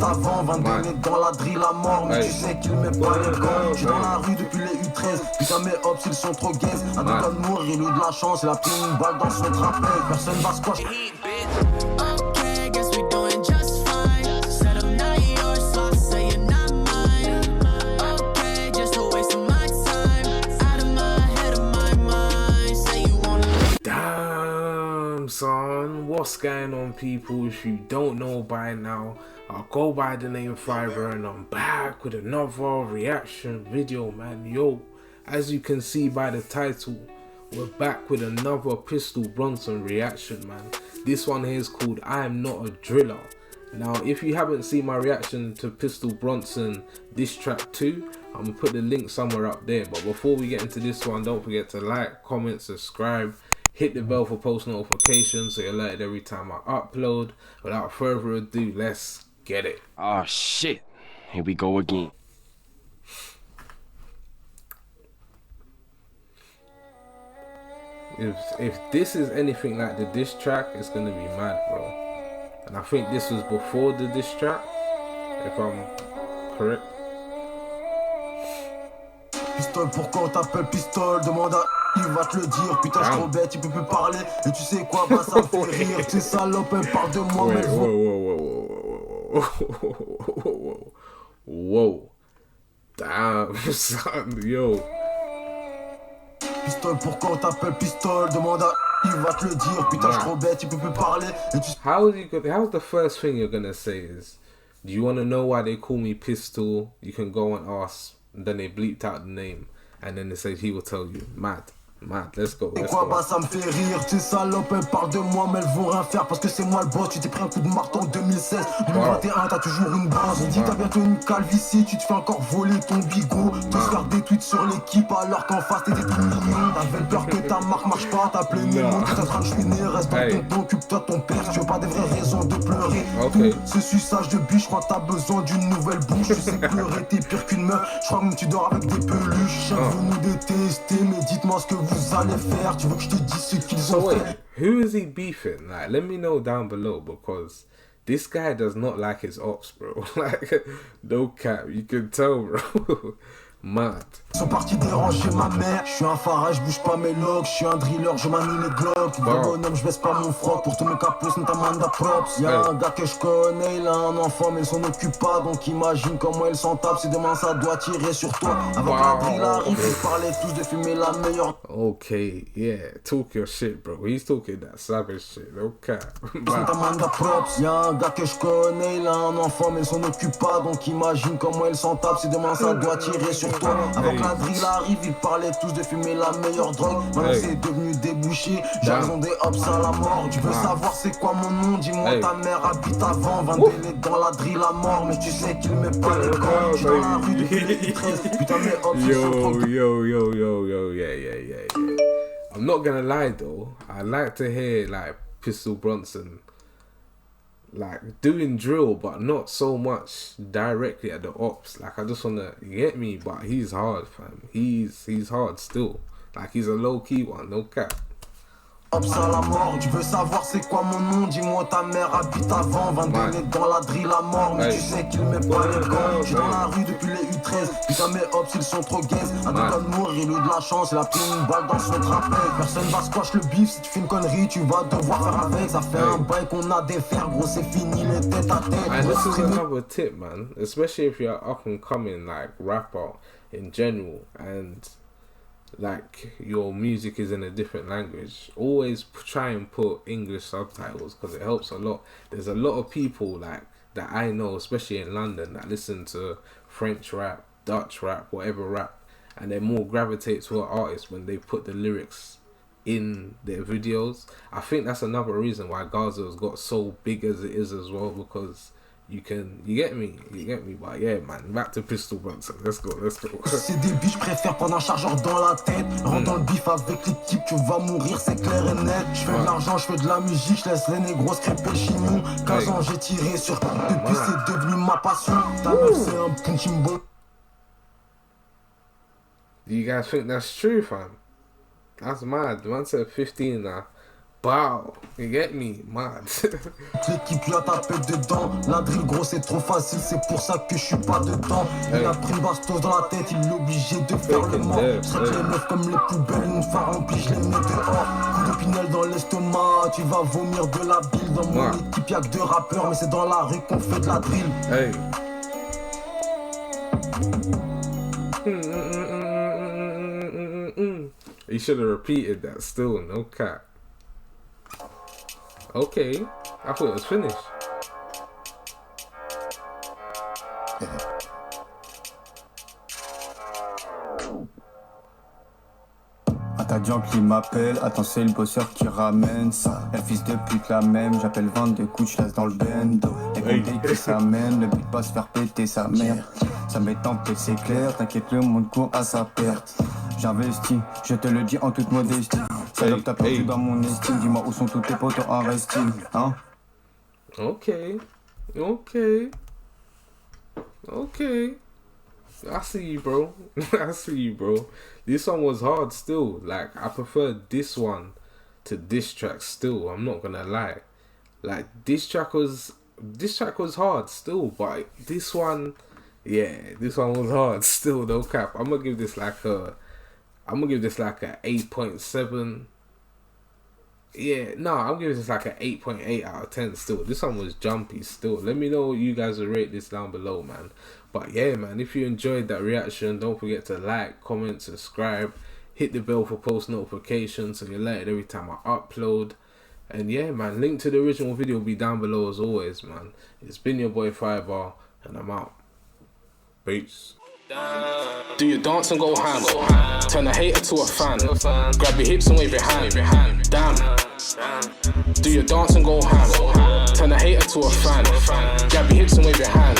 Avant, 22 dans la drill à mort, mais tu sais qu'il met pas les gants. J'suis dans la rue depuis les U13, putain mes hops ils sont trop gays. À deux cas de mourir, il a eu de la chance, il a pris une balle dans son trapèze. Personne va squash. Okay, guess we doing just fine. Said I'm not yours, so I say you're not mine. Okay, just a waste of my time. Out of my head, of my mind. Say you wanna. Damn, son, what's going on, people? If you don't know by now, I'll go by the name FIBRE, and I'm back with another reaction video, man. Yo, as you can see by the title, we're back with another Pistol Bronson reaction, man. This one here is called I Am Not a Driller. Now, if you haven't seen my reaction to Pistol Bronson diss track 2, I'm gonna put the link somewhere up there. But before we get into this one, don't forget to like, comment, subscribe, hit the bell for post notifications so you're alerted every time I upload. Without further ado, let's get it. Oh shit, here we go again. If this is anything like the diss track, it's gonna be mad, bro. And I think this was before the diss track, if I'm correct. Pistole, pourquoi on t'appelle pistole? Demande à il va te le dire. Putain, j'suis trop bête, il peut plus parler. Et tu sais quoi, bah ça me fait rire. Ces salopes, elles parlent de moi, mais Whoa. Damn, son, yo. Pistole, pourquoi on t'appelle pistole? Demande à il va te le dire. Putain, j'suis trop bête, il peut plus parler. Et tu How's the first thing you're gonna say is, do you want to know why they call me Pistol? You can go and ask. And then they bleeped out the name, and then they said he will tell you. Mad, let's go. Et quoi, bah ça me fait rire. Ces salopes, elles parlent de moi, mais elles vont rien faire parce que c'est moi le boss. Tu t'es pris un coup de marteau en 2016. 2021, t'as toujours une base. On dit t'as bientôt une calvitie, tu te fais encore voler ton bigot. Te faire des tweets sur l'équipe alors qu'en face t'étais tout mignon. T'avais peur que ta marque marche pas, t'as plein de monde, t'es en train de chouiner. Reste dans ton dos, occupe-toi de ton père. Tu veux pas des vraies raisons de pleurer. Tout ce suçage de biche, je crois que t'as besoin d'une nouvelle bouche. Tu sais pleurer, t'es pire qu'une meuf. Je crois que tu dors avec des peluches. Vous nous détestez, mais dites-moi ce que vous allez faire. Tu veux que je te dise ce qu'ils ont fait? Who is he beefing? Like, let me know down below, because this guy does not like his ops, bro. Like, no cap, you can tell, bro. Mad. Ils sont partis déranger ma mère. Je suis un phare, je bouge pas mes logs. Je suis un driller, je manie les glocks. Bonhomme, je baisse pas mon froc. Pour tous mes capos, notamment de props. Y'a un gars que je connais, il a un enfant, mais il s'en occupe pas. Donc imagine comment il s'en tape. Si demain ça doit tirer sur toi. Avant que la drill arrive, ils parlaient tous de fumer la meilleure. Okay, yeah, talk your shit, bro. He's talking that savage shit, no cap. Notamment de props. Y'a un gars que je connais, il a un enfant, mais il s'en occupe pas. Donc imagine comment il s'en tape. Si demain ça doit tirer sur toi. Avant que la drill arrive, ils parlaient tous de fumer la meilleure drogue. Maintenant c'est devenu débouché. J'ai raison des hops à la mort. Tu veux savoir c'est quoi mon nom? Dis-moi ta mère habite avant. 22 dans la drill à mort. Mais tu sais qu'il met pas les gants. J'suis dans la rue depuis les 13. Putain mes hops ils sont trop. Yo, yeah. I'm not gonna lie though, I like to hear like Pistol Bronson like doing drill, but not so much directly at the ops. Like I just wanna, you get me? But he's hard, fam. He's hard still. Like he's a low key one, no cap. Hops à la mort, tu veux savoir c'est quoi mon nom? Dis-moi ta mère habite avant. 22 dans la drill à mort, mais tu sais qu'il met pas les gants. J'suis dans la rue depuis les U13. Putain mes hops ils sont trop gays. À deux cas de mourir, il a eu de la chance, il a pris une balle dans son trapèze. Personne va squash le bif, si tu fais une connerie, tu vas devoir faire avec. Ça fait un bail qu'on a des fers, gros c'est fini les têtes à tête. And this is another tip, man, especially if you're up and coming like rapper in general, and like your music is in a different language, always try and put English subtitles because it helps a lot. There's a lot of people like that I know, especially in London, that listen to French rap, Dutch rap, whatever rap, and they more gravitate to an artist when they put the lyrics in their videos. I think that's another reason why Gaza's got so big as it is as well, because you get me, but yeah man, back to Pistol Bronson, let's go. C'est des biches, je préfère prendre un chargeur dans la tête. Rentre dans le bif avec l'équipe, tu vas mourir, c'est clair et net. Je fais de l'argent, je fais de la musique, je laisse les négros scraper le chignon. 15 ans j'ai tiré sur depuis c'est devenu ma passion. Ta meuf c'est un punching ball. Do you guys think that's true, fam? That's mad. Man said 15 now. Bow. You get me? Mad. L'équipe lui a tapé dedans. La drill gros c'est trop facile, c'est pour ça que je suis pas dedans. Il a pris une bastos dans la tête, il est obligé de faire le mort. J'traite les meufs comme les poubelles, une fois remplie, je les mets dehors. Coup de pinel dans l'estomac, tu vas vomir de la bile. Dans mon équipe y'a que 2 rappeurs, mais c'est dans la rue qu'on fait de la drill. Hey. You should have repeated that still, no cap. Okay, I thought it was finished. Ta junk qui m'appelle, attends c'est le bosseur qui ramène ça. Un fils de pute la même, j'appelle 22 coups, je laisse dans le bendo. Les comptes qui s'amènent, le but pas se faire péter sa mère. Ça m'est tenté c'est clair, t'inquiète le monde court à sa perte. J'investis, je te le dis en toute modestie. Salope t'as perdu dans mon estime, dis-moi où sont tous tes potes en resting, hein? Okay. I see you, bro. I see you, bro. This one was hard still. Like, I prefer this one to this track still. I'm not gonna lie. Like, this track was hard still, but this one, yeah, this one was hard still, no cap. I'm gonna give this like a 8.7. Yeah, no, I'm giving this like an 8.8 out of 10 still. This one was jumpy still. Let me know what you guys will rate this down below, man. But yeah, man, if you enjoyed that reaction, don't forget to like, comment, subscribe, hit the bell for post notifications so you're alerted every time I upload. And yeah, man, link to the original video will be down below as always, man. It's been your boy FIBRE, and I'm out. Peace. Do your dance and go ham. Turn a hater to a fan. Grab your hips and wave your hand. Damn. Do your dance and go ham. Turn a hater to a fan. Grab your hips and wave your hand.